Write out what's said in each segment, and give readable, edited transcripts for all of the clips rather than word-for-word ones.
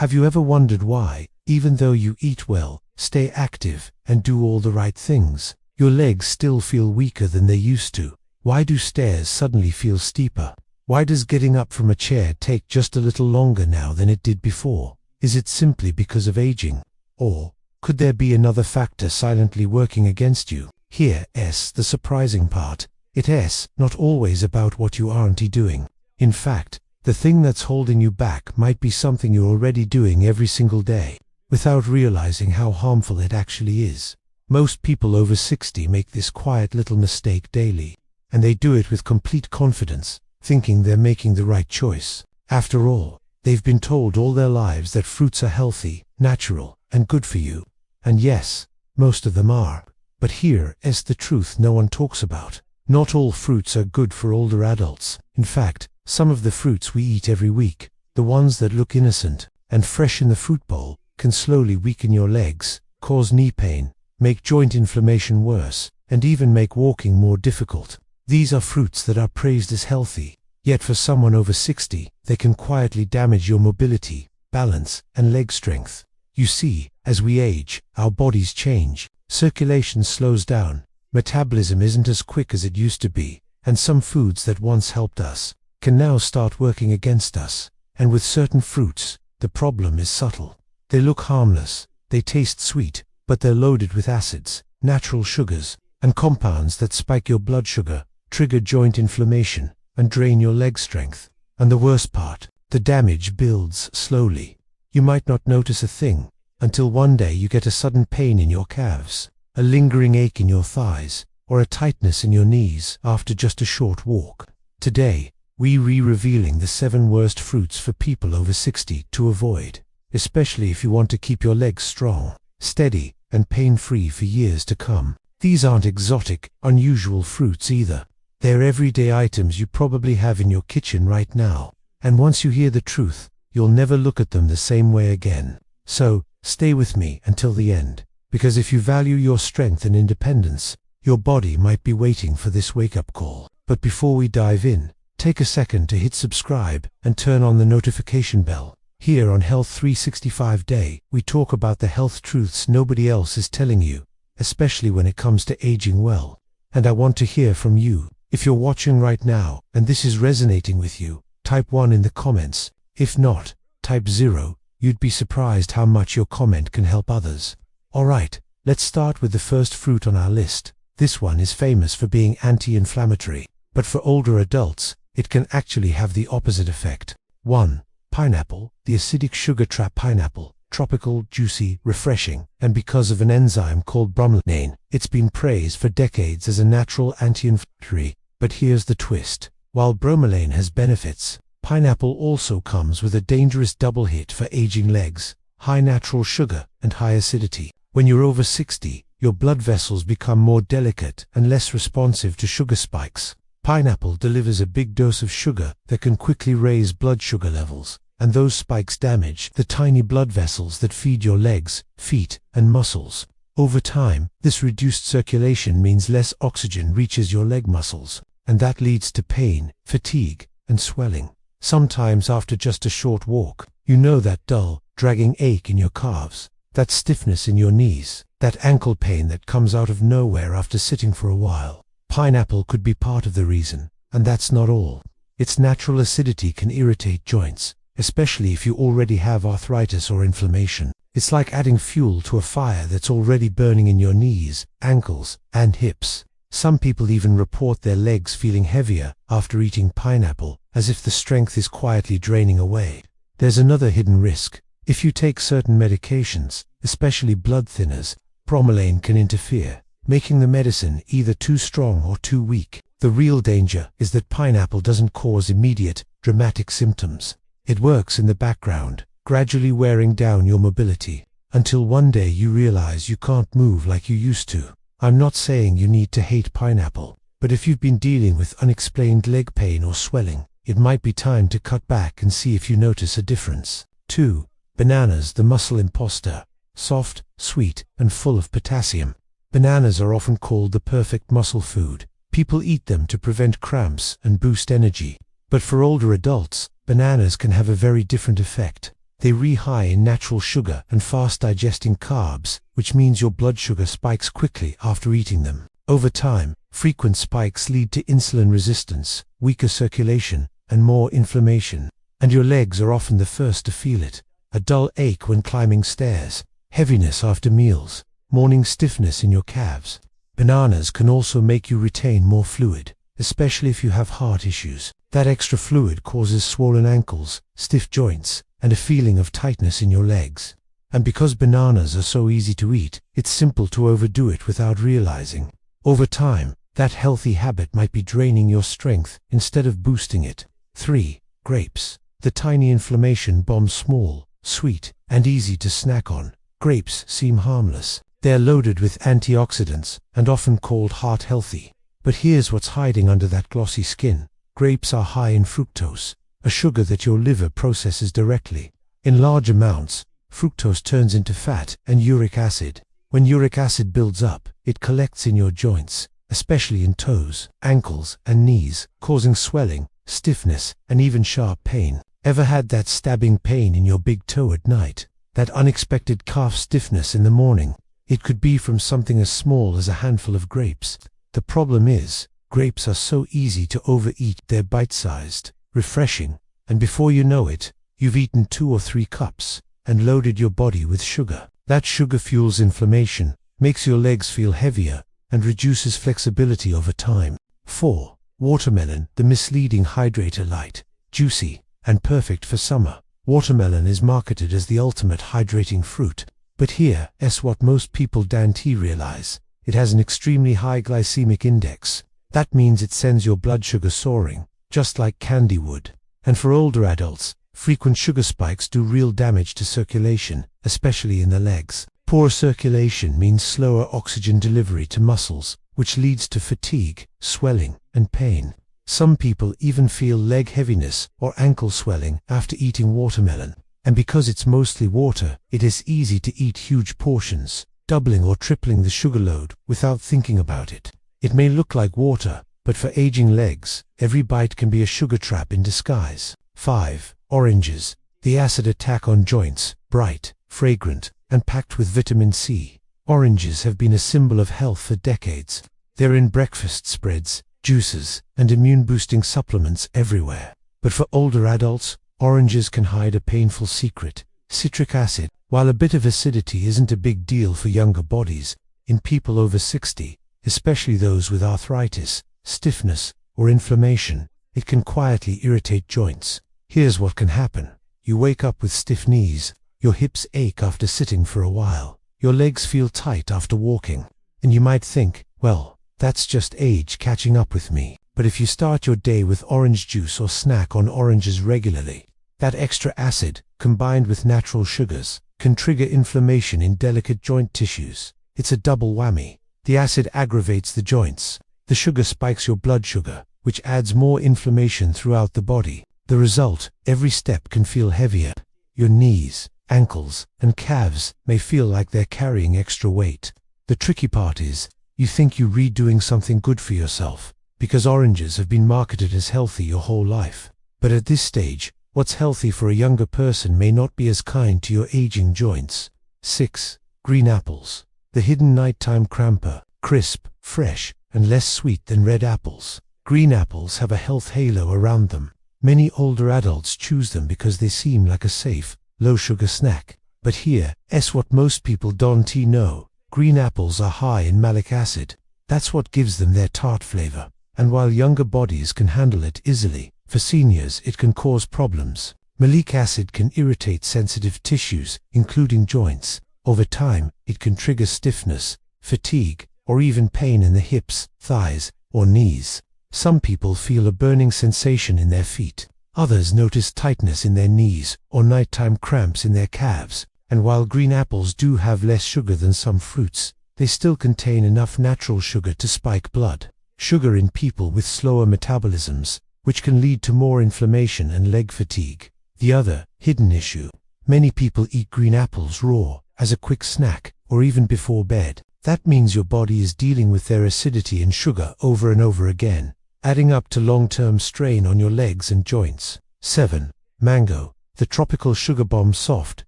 Have you ever wondered why, even though you eat well, stay active, and do all the right things, your legs still feel weaker than they used to? Why do stairs suddenly feel steeper? Why does getting up from a chair take just a little longer now than it did before? Is it simply because of aging? Or could there be another factor silently working against you? Here's the surprising part. It's not always about what you aren't doing. In fact, the thing that's holding you back might be something you're already doing every single day, without realizing how harmful it actually is. Most people over 60 make this quiet little mistake daily, and they do it with complete confidence, thinking they're making the right choice. After all, they've been told all their lives that fruits are healthy, natural, and good for you. And yes, most of them are. But here is the truth no one talks about. Not all fruits are good for older adults. In fact, some of the fruits we eat every week, the ones that look innocent and fresh in the fruit bowl, can slowly weaken your legs, cause knee pain, make joint inflammation worse, and even make walking more difficult. These are fruits that are praised as healthy, yet for someone over 60, they can quietly damage your mobility, balance, and leg strength. You see, as we age, our bodies change, circulation slows down, metabolism isn't as quick as it used to be, and some foods that once helped us can now start working against us. And with certain fruits, the problem is subtle. They look harmless, they taste sweet, but they're loaded with acids, natural sugars, and compounds that spike your blood sugar, trigger joint inflammation, and drain your leg strength. And the worst part, the damage builds slowly. You might not notice a thing, until one day you get a sudden pain in your calves, a lingering ache in your thighs, or a tightness in your knees after just a short walk. Today, we're revealing the 7 worst fruits for people over 60 to avoid, especially if you want to keep your legs strong, steady, and pain-free for years to come. These aren't exotic, unusual fruits either. They're everyday items you probably have in your kitchen right now. And once you hear the truth, you'll never look at them the same way again. So, stay with me until the end, because if you value your strength and independence, your body might be waiting for this wake-up call. But before we dive in, take a second to hit subscribe and turn on the notification bell. Here on Health 365 Day, we talk about the health truths nobody else is telling you, especially when it comes to aging well. And I want to hear from you. If you're watching right now and this is resonating with you, type 1 in the comments. If not, type 0. You'd be surprised how much your comment can help others. Alright, let's start with the first fruit on our list. This one is famous for being anti-inflammatory, but for older adults, it can actually have the opposite effect. 1. Pineapple. The acidic sugar trap pineapple. Tropical, juicy, refreshing, and because of an enzyme called bromelain, it's been praised for decades as a natural anti-inflammatory. But here's the twist. While bromelain has benefits, pineapple also comes with a dangerous double hit for aging legs: high natural sugar and high acidity. When you're over 60, your blood vessels become more delicate and less responsive to sugar spikes. Pineapple delivers a big dose of sugar that can quickly raise blood sugar levels, and those spikes damage the tiny blood vessels that feed your legs, feet, and muscles. Over time, this reduced circulation means less oxygen reaches your leg muscles, and that leads to pain, fatigue, and swelling. Sometimes after just a short walk, you know that dull, dragging ache in your calves, that stiffness in your knees, that ankle pain that comes out of nowhere after sitting for a while. Pineapple could be part of the reason, and that's not all. Its natural acidity can irritate joints, especially if you already have arthritis or inflammation. It's like adding fuel to a fire that's already burning in your knees, ankles, and hips. Some people even report their legs feeling heavier after eating pineapple, as if the strength is quietly draining away. There's another hidden risk. If you take certain medications, especially blood thinners, bromelain can interfere, making the medicine either too strong or too weak. The real danger is that pineapple doesn't cause immediate, dramatic symptoms. It works in the background, gradually wearing down your mobility, until one day you realize you can't move like you used to. I'm not saying you need to hate pineapple, but if you've been dealing with unexplained leg pain or swelling, it might be time to cut back and see if you notice a difference. 2. Bananas. The muscle imposter. Soft, sweet, and full of potassium. Bananas are often called the perfect muscle food. People eat them to prevent cramps and boost energy. But for older adults, bananas can have a very different effect. They high in natural sugar and fast-digesting carbs, which means your blood sugar spikes quickly after eating them. Over time, frequent spikes lead to insulin resistance, weaker circulation, and more inflammation. And your legs are often the first to feel it. A dull ache when climbing stairs, heaviness after meals, morning stiffness in your calves. Bananas can also make you retain more fluid, especially if you have heart issues. That extra fluid causes swollen ankles, stiff joints, and a feeling of tightness in your legs. And because bananas are so easy to eat, it's simple to overdo it without realizing. Over time, that healthy habit might be draining your strength instead of boosting it. 3. Grapes. The tiny inflammation bomb, small, sweet, and easy to snack on. Grapes seem harmless. They're loaded with antioxidants and often called heart healthy. But here's what's hiding under that glossy skin. Grapes are high in fructose, a sugar that your liver processes directly. In large amounts, fructose turns into fat and uric acid. When uric acid builds up, it collects in your joints, especially in toes, ankles, and knees, causing swelling, stiffness, and even sharp pain. Ever had that stabbing pain in your big toe at night? That unexpected calf stiffness in the morning? It could be from something as small as a handful of grapes. The problem is, grapes are so easy to overeat. They're bite-sized, refreshing, and before you know it, you've eaten 2 or 3 cups and loaded your body with sugar. That sugar fuels inflammation, makes your legs feel heavier, and reduces flexibility over time. 4. Watermelon, the misleading hydrator. Light, juicy, and perfect for summer. Watermelon is marketed as the ultimate hydrating fruit. But here's what most people don't realize. It has an extremely high glycemic index. That means it sends your blood sugar soaring, just like candy would. And for older adults, frequent sugar spikes do real damage to circulation, especially in the legs. Poor circulation means slower oxygen delivery to muscles, which leads to fatigue, swelling, and pain. Some people even feel leg heaviness or ankle swelling after eating watermelon. And because it's mostly water, it is easy to eat huge portions, doubling or tripling the sugar load without thinking about it. It may look like water, but for aging legs, every bite can be a sugar trap in disguise. 5. Oranges. The acid attack on joints, bright, fragrant, and packed with vitamin C. Oranges have been a symbol of health for decades. They're in breakfast spreads, juices, and immune-boosting supplements everywhere. But for older adults, oranges can hide a painful secret: citric acid. While a bit of acidity isn't a big deal for younger bodies, in people over 60, especially those with arthritis, stiffness, or inflammation, it can quietly irritate joints. Here's what can happen. You wake up with stiff knees, your hips ache after sitting for a while, your legs feel tight after walking, and you might think, well, that's just age catching up with me. But if you start your day with orange juice or snack on oranges regularly, that extra acid, combined with natural sugars, can trigger inflammation in delicate joint tissues. It's a double whammy. The acid aggravates the joints. The sugar spikes your blood sugar, which adds more inflammation throughout the body. The result, every step can feel heavier. Your knees, ankles, and calves may feel like they're carrying extra weight. The tricky part is, you think you're doing something good for yourself, because oranges have been marketed as healthy your whole life. But at this stage, what's healthy for a younger person may not be as kind to your aging joints. 6. Green apples. The hidden nighttime cramper, crisp, fresh, and less sweet than red apples. Green apples have a health halo around them. Many older adults choose them because they seem like a safe, low-sugar snack. But here's what most people don't know. Green apples are high in malic acid. That's what gives them their tart flavor. And while younger bodies can handle it easily, for seniors it can cause problems. Malic acid can irritate sensitive tissues, including joints. Over time, it can trigger stiffness, fatigue, or even pain in the hips, thighs, or knees. Some people feel a burning sensation in their feet. Others notice tightness in their knees or nighttime cramps in their calves. And while green apples do have less sugar than some fruits, they still contain enough natural sugar to spike blood sugar in people with slower metabolisms, which can lead to more inflammation and leg fatigue. The other, hidden issue. Many people eat green apples raw, as a quick snack, or even before bed. That means your body is dealing with their acidity and sugar over and over again, adding up to long-term strain on your legs and joints. 7. Mango. the tropical sugar bomb, soft,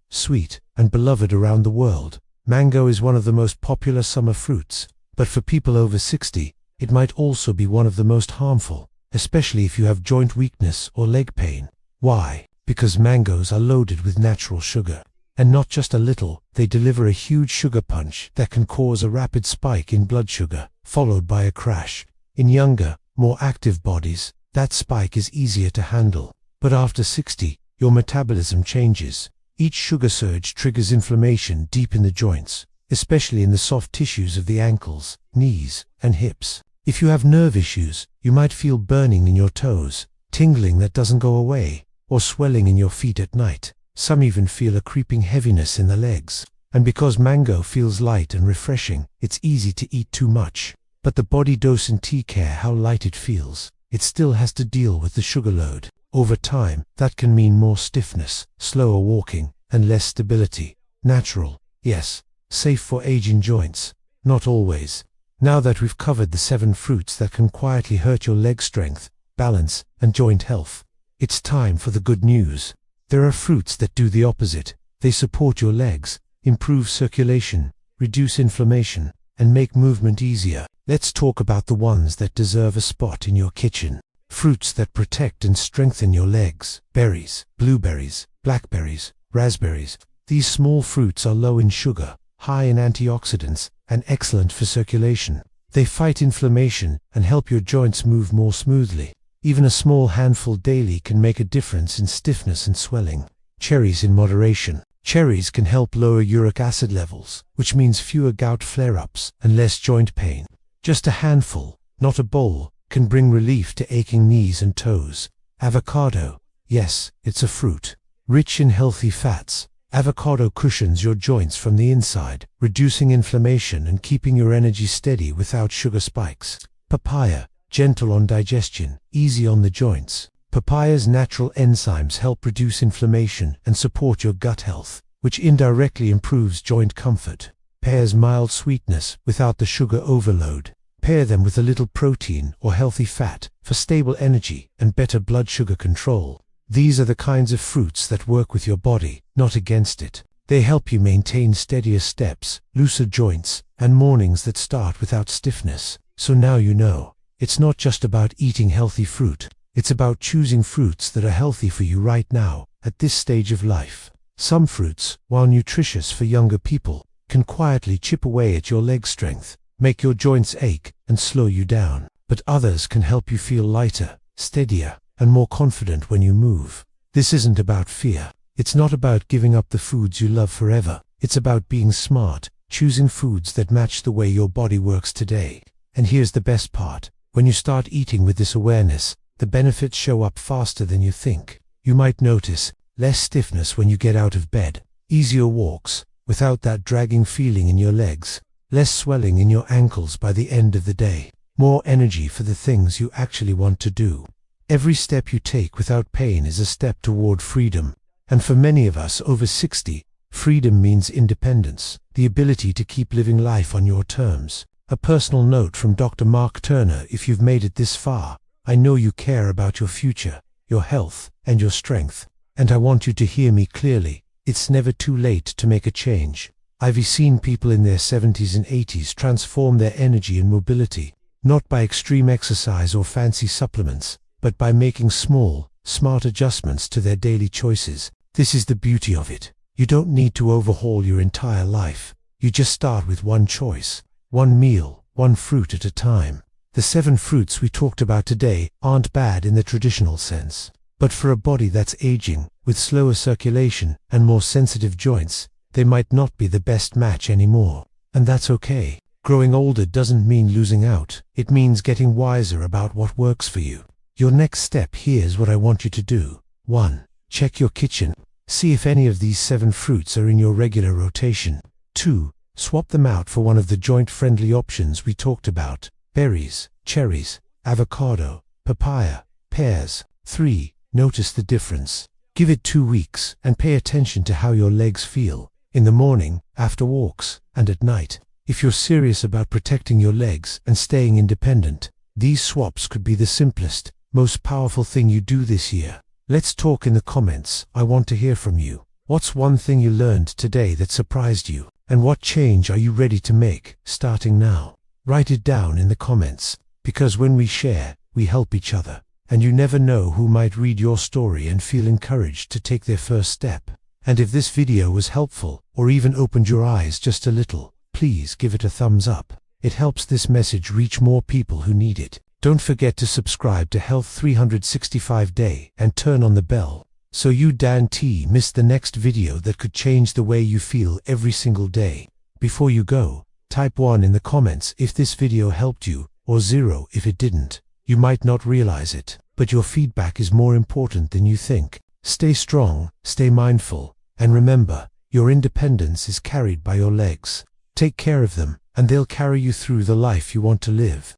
sweet, and beloved around the world. Mango is one of the most popular summer fruits, but for people over 60, it might also be one of the most harmful, especially if you have joint weakness or leg pain. Why? Because mangoes are loaded with natural sugar. And not just a little, they deliver a huge sugar punch that can cause a rapid spike in blood sugar, followed by a crash. In younger, more active bodies, that spike is easier to handle. But after 60, your metabolism changes. Each sugar surge triggers inflammation deep in the joints, especially in the soft tissues of the ankles, knees, and hips. If you have nerve issues, you might feel burning in your toes, tingling that doesn't go away, or swelling in your feet at night. Some even feel a creeping heaviness in the legs. And because mango feels light and refreshing, it's easy to eat too much. But the body doesn't care how light it feels. It still has to deal with the sugar load. Over time, that can mean more stiffness, slower walking, and less stability. Natural, yes. Safe for aging joints. Not always. Now that we've covered the 7 fruits that can quietly hurt your leg strength, balance, and joint health, it's time for the good news. There are fruits that do the opposite. They support your legs, improve circulation, reduce inflammation, and make movement easier. Let's talk about the ones that deserve a spot in your kitchen. Fruits that protect and strengthen your legs. Berries, blueberries, blackberries, raspberries. These small fruits are low in sugar, high in antioxidants, and excellent for circulation. They fight inflammation and help your joints move more smoothly. Even a small handful daily can make a difference in stiffness and swelling. Cherries in moderation. Cherries can help lower uric acid levels, which means fewer gout flare-ups and less joint pain. Just a handful, not a bowl, can bring relief to aching knees and toes. Avocado. Yes, it's a fruit. Rich in healthy fats, avocado cushions your joints from the inside, reducing inflammation and keeping your energy steady without sugar spikes. Papaya. Gentle on digestion, easy on the joints. Papaya's natural enzymes help reduce inflammation and support your gut health, which indirectly improves joint comfort. Pears. Mild sweetness without the sugar overload. Pair them with a little protein or healthy fat for stable energy and better blood sugar control. These are the kinds of fruits that work with your body, not against it. They help you maintain steadier steps, looser joints, and mornings that start without stiffness. So now you know. It's not just about eating healthy fruit. It's about choosing fruits that are healthy for you right now, at this stage of life. Some fruits, while nutritious for younger people, can quietly chip away at your leg strength, make your joints ache, and slow you down. But others can help you feel lighter, steadier, and more confident when you move. This isn't about fear. It's not about giving up the foods you love forever. It's about being smart, choosing foods that match the way your body works today. And here's the best part. When you start eating with this awareness, the benefits show up faster than you think. You might notice less stiffness when you get out of bed, easier walks, without that dragging feeling in your legs, less swelling in your ankles by the end of the day, more energy for the things you actually want to do. Every step you take without pain is a step toward freedom. And for many of us over 60, freedom means independence, the ability to keep living life on your terms. A personal note from Dr. Mark Turner: if you've made it this far, I know you care about your future, your health, and your strength. And I want you to hear me clearly. It's never too late to make a change. I've seen people in their 70s and 80s transform their energy and mobility, not by extreme exercise or fancy supplements, but by making small, smart adjustments to their daily choices. This is the beauty of it. You don't need to overhaul your entire life. You just start with one choice. One meal, one fruit at a time. The 7 fruits we talked about today aren't bad in the traditional sense. But for a body that's aging, with slower circulation and more sensitive joints, they might not be the best match anymore. And that's okay. Growing older doesn't mean losing out. It means getting wiser about what works for you. Your next step: here's what I want you to do. 1. Check your kitchen. See if any of these 7 fruits are in your regular rotation. 2. Swap them out for one of the joint-friendly options we talked about: berries, cherries, avocado, papaya, pears. 3. Notice the difference. Give it 2 weeks and pay attention to how your legs feel, in the morning, after walks, and at night. If you're serious about protecting your legs and staying independent, these swaps could be the simplest, most powerful thing you do this year. Let's talk in the comments. I want to hear from you. What's one thing you learned today that surprised you? And what change are you ready to make, starting now? Write it down in the comments, because when we share, we help each other. And you never know who might read your story and feel encouraged to take their first step. And if this video was helpful, or even opened your eyes just a little, please give it a thumbs up. It helps this message reach more people who need it. Don't forget to subscribe to Health 365 Day and turn on the bell, so you don't miss the next video that could change the way you feel every single day. Before you go, type 1 in the comments if this video helped you, or 0 if it didn't. You might not realize it, but your feedback is more important than you think. Stay strong, stay mindful, and remember, your independence is carried by your legs. Take care of them, and they'll carry you through the life you want to live.